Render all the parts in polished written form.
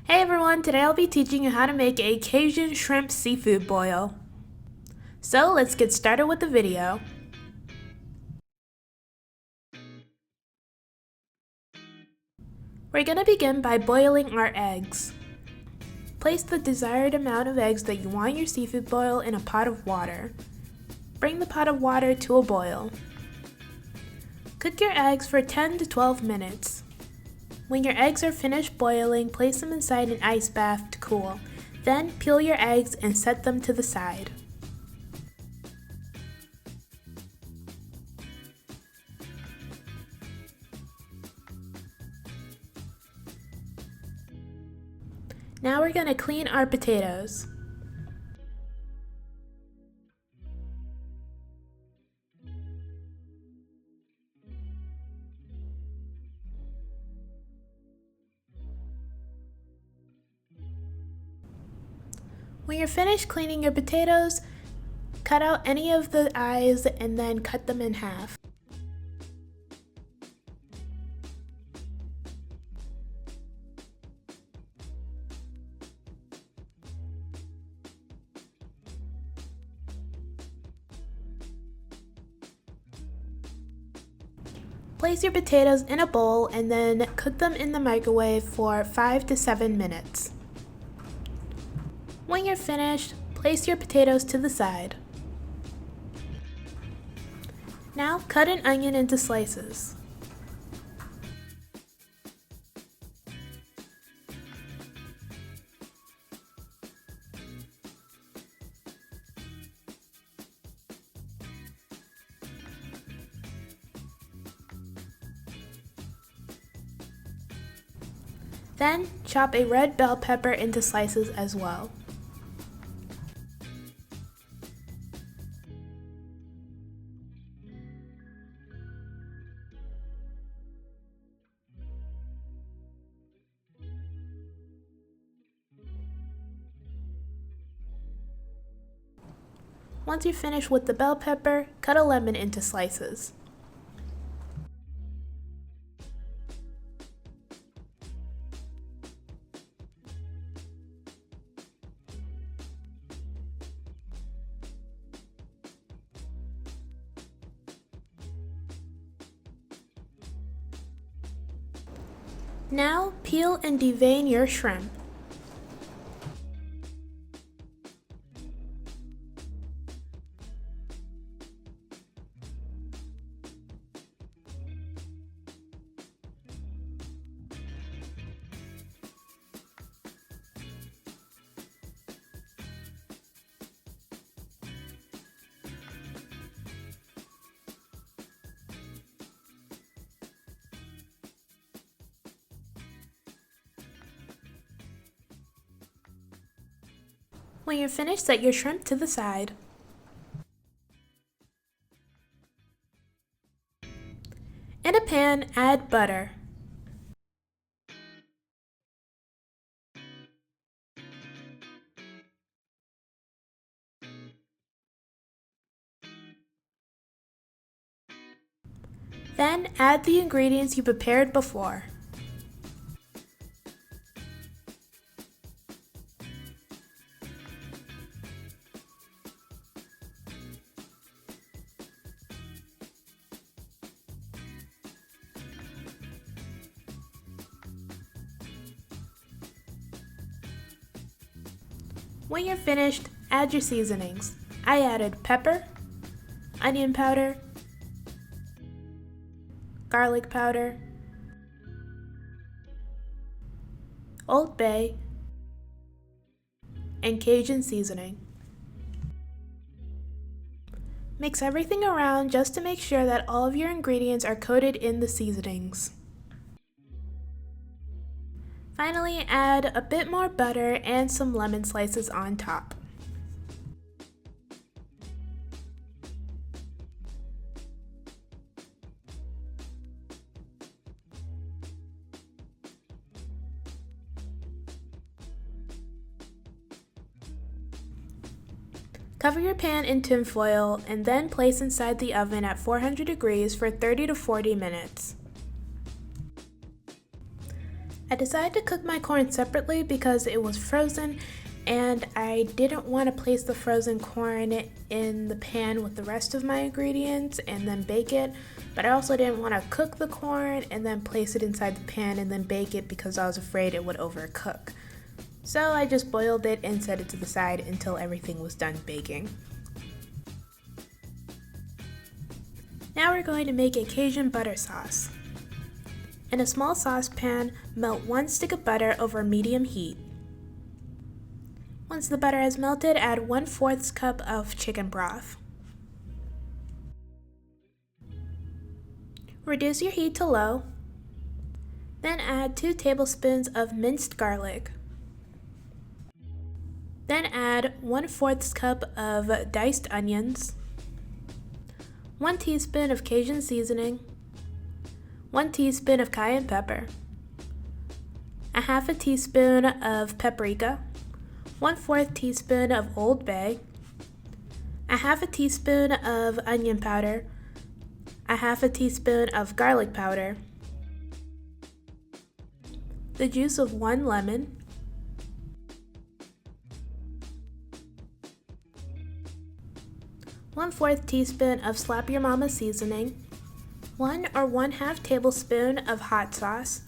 Hey everyone, today I'll be teaching you how to make a Cajun shrimp seafood boil. So let's get started with the video. We're going to begin by boiling our eggs. Place the desired amount of eggs that you want your seafood boil in a pot of water. Bring the pot of water to a boil. Cook your eggs for 10 to 12 minutes. When your eggs are finished boiling, place them inside an ice bath to cool. Then peel your eggs and set them to the side. Now we're going to clean our potatoes. When you're finished cleaning your potatoes, cut out any of the eyes and then cut them in half. Place your potatoes in a bowl and then cook them in the microwave for 5 to 7 minutes. When you're finished, place your potatoes to the side. Now cut an onion into slices. Then chop a red bell pepper into slices as well. Once you're finished with the bell pepper, cut a lemon into slices. Now peel and devein your shrimp. When you're finished, set your shrimp to the side. In a pan, add butter. Then add the ingredients you prepared before. When you're finished, add your seasonings. I added pepper, onion powder, garlic powder, Old Bay, and Cajun seasoning. Mix everything around just to make sure that all of your ingredients are coated in the seasonings. Finally, add a bit more butter and some lemon slices on top. Cover your pan in tin foil and then place inside the oven at 400 degrees for 30 to 40 minutes. I decided to cook my corn separately because it was frozen and I didn't want to place the frozen corn in the pan with the rest of my ingredients and then bake it, but I also didn't want to cook the corn and then place it inside the pan and then bake it because I was afraid it would overcook. So I just boiled it and set it to the side until everything was done baking. Now we're going to make a Cajun butter sauce. In a small saucepan, melt 1 stick of butter over medium heat. Once the butter has melted, add 1/4 cup of chicken broth. Reduce your heat to low. Then add 2 tablespoons of minced garlic. Then add 1/4 cup of diced onions, 1 teaspoon of Cajun seasoning, 1 teaspoon of cayenne pepper, 1/2 teaspoon of paprika, 1/4 teaspoon of Old Bay, 1/2 teaspoon of onion powder, 1/2 teaspoon of garlic powder, the juice of 1 lemon, 1/4 teaspoon of Slap Your Mama seasoning, 1 or 1/2 tablespoon of hot sauce,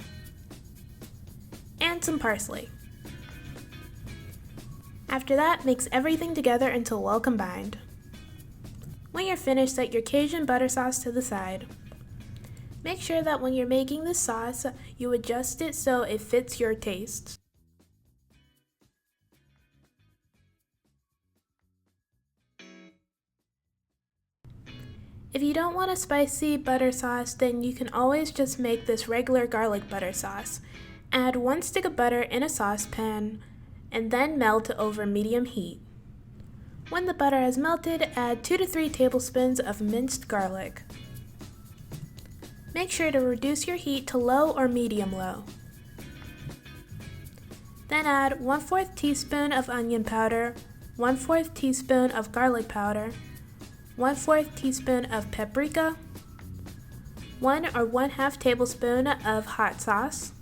and some parsley. After that, mix everything together until well combined. When you're finished, set your Cajun butter sauce to the side. Make sure that when you're making this sauce, you adjust it so it fits your taste. If you don't want a spicy butter sauce, then you can always just make this regular garlic butter sauce. Add 1 stick of butter in a saucepan and then melt over medium heat. When the butter has melted, add 2 to 3 tablespoons of minced garlic. Make sure to reduce your heat to low or medium low. Then add 1/4 teaspoon of onion powder, 1/4 teaspoon of garlic powder, 1/4 teaspoon of paprika, 1 or 1/2 tablespoon of hot sauce,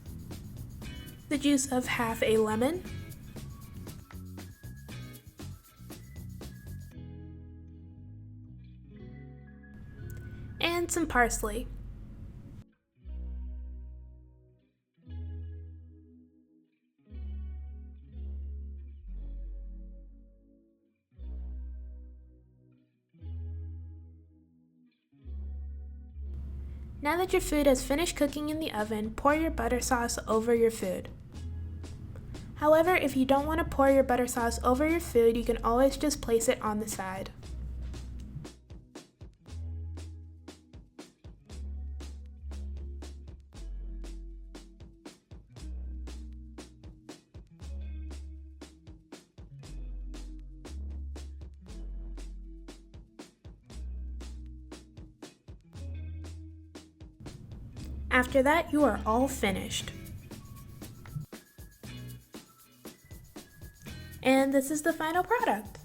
the juice of 1/2 a lemon, and some parsley. Now that your food has finished cooking in the oven, pour your butter sauce over your food. However, if you don't want to pour your butter sauce over your food, you can always just place it on the side. After that, you are all finished. And this is the final product.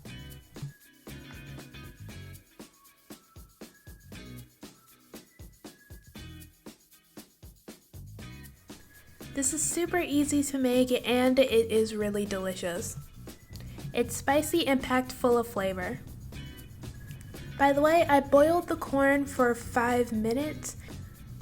This is super easy to make and it is really delicious. It's spicy and packed full of flavor. By the way, I boiled the corn for 5 minutes.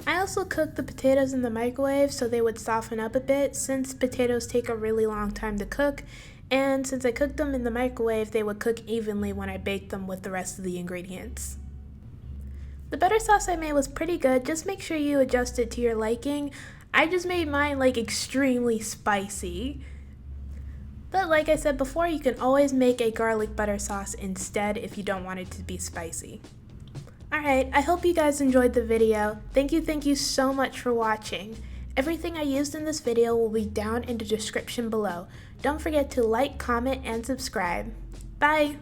I also cooked the potatoes in the microwave so they would soften up a bit since potatoes take a really long time to cook, and since I cooked them in the microwave, they would cook evenly when I baked them with the rest of the ingredients. The butter sauce I made was pretty good, just make sure you adjust it to your liking. I just made mine like extremely spicy. But like I said before, you can always make a garlic butter sauce instead if you don't want it to be spicy. Alright, I hope you guys enjoyed the video. Thank you so much for watching. Everything I used in this video will be down in the description below. Don't forget to like, comment, and subscribe. Bye!